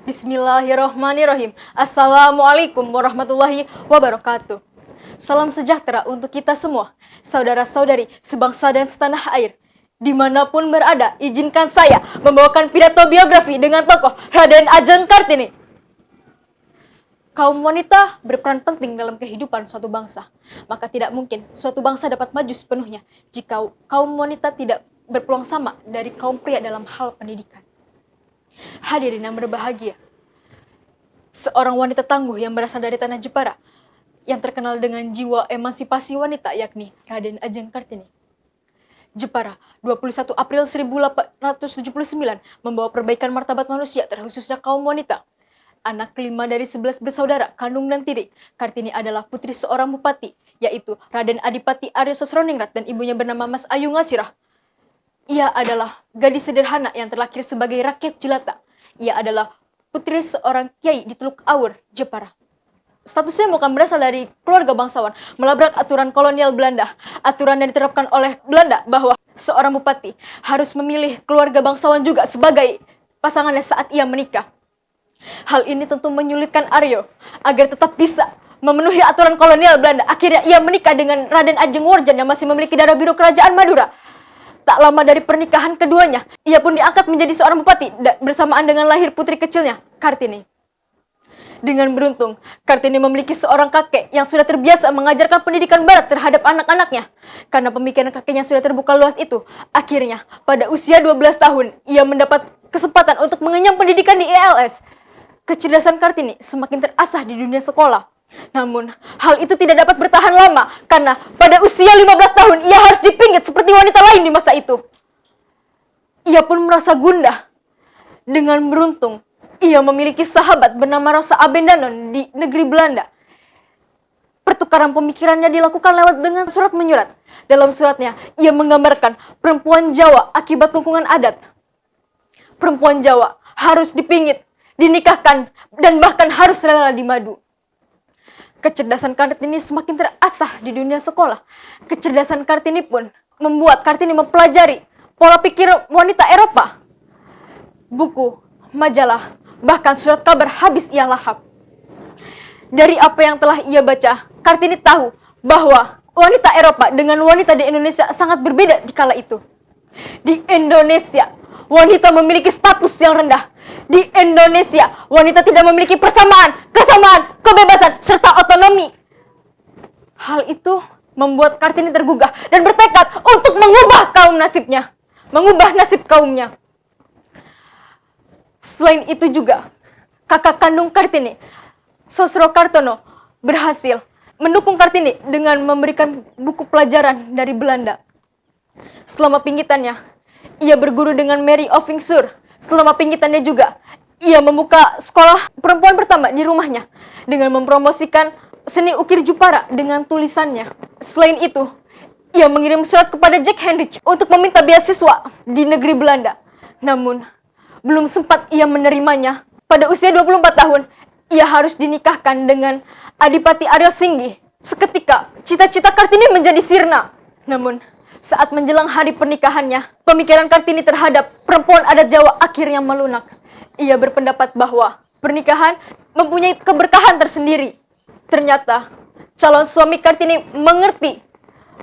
Bismillahirrahmanirrahim. Assalamualaikum warahmatullahi wabarakatuh. Salam sejahtera untuk kita semua, saudara-saudari sebangsa dan setanah air. Dimanapun berada, izinkan saya membawakan pidato biografi dengan tokoh Raden Ajeng Kartini. Kaum wanita berperan penting dalam kehidupan suatu bangsa. Maka tidak mungkin suatu bangsa dapat maju sepenuhnya jika kaum wanita tidak berpeluang sama dari kaum pria dalam hal pendidikan. Hadirin yang berbahagia, seorang wanita tangguh yang berasal dari tanah Jepara, yang terkenal dengan jiwa emansipasi wanita yakni Raden Ajeng Kartini. Jepara, 21 April 1879, membawa perbaikan martabat manusia terkhususnya kaum wanita. Anak kelima dari 11 bersaudara, kandung dan tiri, Kartini adalah putri seorang bupati, yaitu Raden Adipati Aryo Sosroningrat dan ibunya bernama Mas Ayu Ngasirah. Ia adalah gadis sederhana yang terlahir sebagai rakyat jelata. Ia adalah putri seorang kiai di Teluk Awur, Jepara. Statusnya bukan berasal dari keluarga bangsawan, melabrak aturan kolonial Belanda. Aturan yang diterapkan oleh Belanda bahwa seorang bupati harus memilih keluarga bangsawan juga sebagai pasangannya saat ia menikah. Hal ini tentu menyulitkan Aryo agar tetap bisa memenuhi aturan kolonial Belanda. Akhirnya ia menikah dengan Raden Ajeng Worjan yang masih memiliki darah biru kerajaan Madura. Tak lama dari pernikahan keduanya, ia pun diangkat menjadi seorang bupati bersamaan dengan lahir putri kecilnya, Kartini. Dengan beruntung, Kartini memiliki seorang kakek yang sudah terbiasa mengajarkan pendidikan barat terhadap anak-anaknya. Karena pemikiran kakeknya sudah terbuka luas itu, akhirnya pada usia 12 tahun, ia mendapat kesempatan untuk mengenyam pendidikan di ILS. Kecerdasan Kartini semakin terasah di dunia sekolah. Namun, hal itu tidak dapat bertahan lama karena pada usia 15 tahun ia harus dipinggit seperti wanita lain di masa itu. Ia pun merasa gundah. Dengan beruntung, ia memiliki sahabat bernama Rosa Abendanon di negeri Belanda. Pertukaran pemikirannya dilakukan lewat dengan surat menyurat. Dalam suratnya, ia menggambarkan perempuan Jawa akibat lingkungan adat. Perempuan Jawa harus dipinggit, dinikahkan, dan bahkan harus rela dimadu. Kecerdasan Kartini semakin terasah di dunia sekolah. Kecerdasan Kartini pun membuat Kartini mempelajari pola pikir wanita Eropa. Buku, majalah, bahkan surat kabar habis ia lahap. Dari apa yang telah ia baca, Kartini tahu bahwa wanita Eropa dengan wanita di Indonesia sangat berbeda di kala itu. Di Indonesia, wanita memiliki status yang rendah. Di Indonesia, wanita tidak memiliki kesamaan, kebebasan, serta otonomi. Hal itu membuat Kartini tergugah dan bertekad untuk mengubah nasib kaumnya. Selain itu juga, kakak kandung Kartini, Sosro Kartono, berhasil mendukung Kartini dengan memberikan buku pelajaran dari Belanda. Selama pinggitannya, ia berguru dengan Mary Ovingsur. Selama pinggitannya juga, ia membuka sekolah perempuan pertama di rumahnya dengan mempromosikan seni ukir Jepara dengan tulisannya. Selain itu, ia mengirim surat kepada Jack Henrich untuk meminta beasiswa di negeri Belanda. Namun, belum sempat ia menerimanya. Pada usia 24 tahun, ia harus dinikahkan dengan Adipati Aryo Singgi. Seketika, cita-cita Kartini menjadi sirna. Namun, saat menjelang hari pernikahannya, pemikiran Kartini terhadap perempuan adat Jawa akhirnya melunak. Ia berpendapat bahwa pernikahan mempunyai keberkahan tersendiri. Ternyata, calon suami Kartini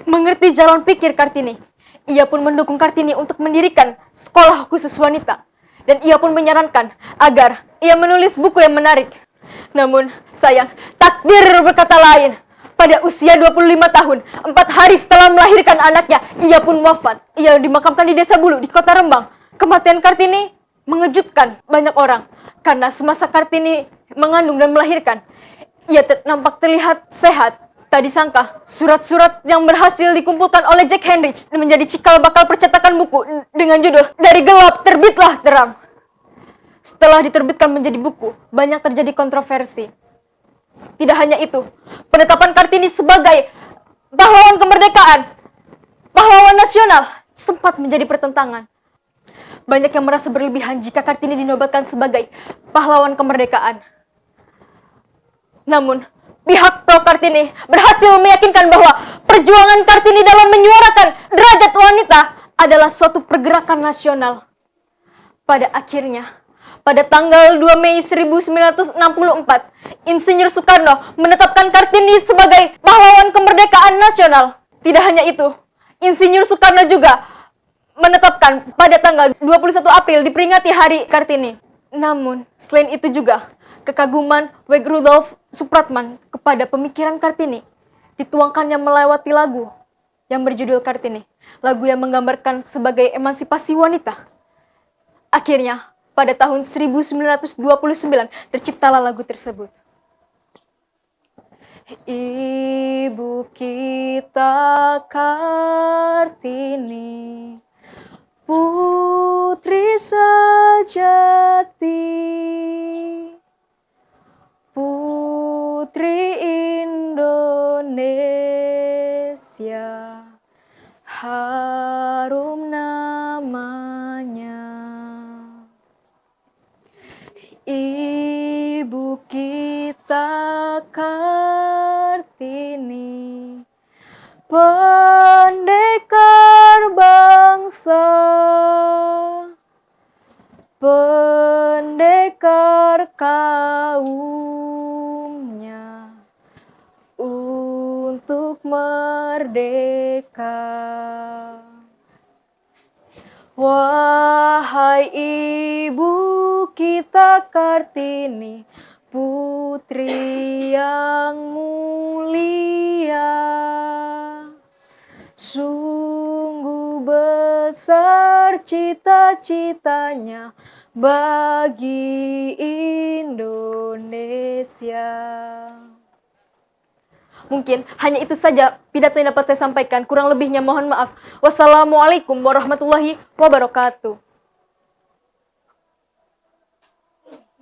mengerti jalan pikir Kartini. Ia pun mendukung Kartini untuk mendirikan sekolah khusus wanita. Dan ia pun menyarankan agar ia menulis buku yang menarik. Namun, sayang, takdir berkata lain. Pada usia 25 tahun, 4 hari setelah melahirkan anaknya, ia pun wafat. Ia dimakamkan di Desa Bulu, di Kota Rembang. Kematian Kartini mengejutkan banyak orang. Karena semasa Kartini mengandung dan melahirkan, ia nampak terlihat sehat. Tak disangka, surat-surat yang berhasil dikumpulkan oleh Jack Henrich menjadi cikal bakal percetakan buku dengan judul Dari Gelap Terbitlah Terang. Setelah diterbitkan menjadi buku, banyak terjadi kontroversi. Tidak hanya itu, penetapan Kartini sebagai pahlawan kemerdekaan, pahlawan nasional, sempat menjadi pertentangan. Banyak yang merasa berlebihan jika Kartini dinobatkan sebagai pahlawan kemerdekaan. Namun, pihak pro Kartini berhasil meyakinkan bahwa perjuangan Kartini dalam menyuarakan derajat wanita adalah suatu pergerakan nasional. Pada akhirnya, pada tanggal 2 Mei 1964, Insinyur Soekarno menetapkan Kartini sebagai pahlawan kemerdekaan nasional. Tidak hanya itu, Insinyur Soekarno juga menetapkan pada tanggal 21 April diperingati Hari Kartini. Namun, selain itu juga, kekaguman Weg Rudolf Supratman kepada pemikiran Kartini dituangkannya melewati lagu yang berjudul Kartini, lagu yang menggambarkan sebagai emansipasi wanita. Akhirnya, pada tahun 1929 terciptalah lagu tersebut. Ibu kita Kartini, putri sejati, putri Indonesia, harum namanya. Ibu kita Kartini, pendekar bangsa, pendekar kaumnya untuk merdeka. Wahai ibu kita Kartini, putri yang mulia, sungguh besar cita-citanya bagi Indonesia. Mungkin hanya itu saja pidato yang dapat saya sampaikan. Kurang lebihnya mohon maaf. Wassalamualaikum warahmatullahi wabarakatuh.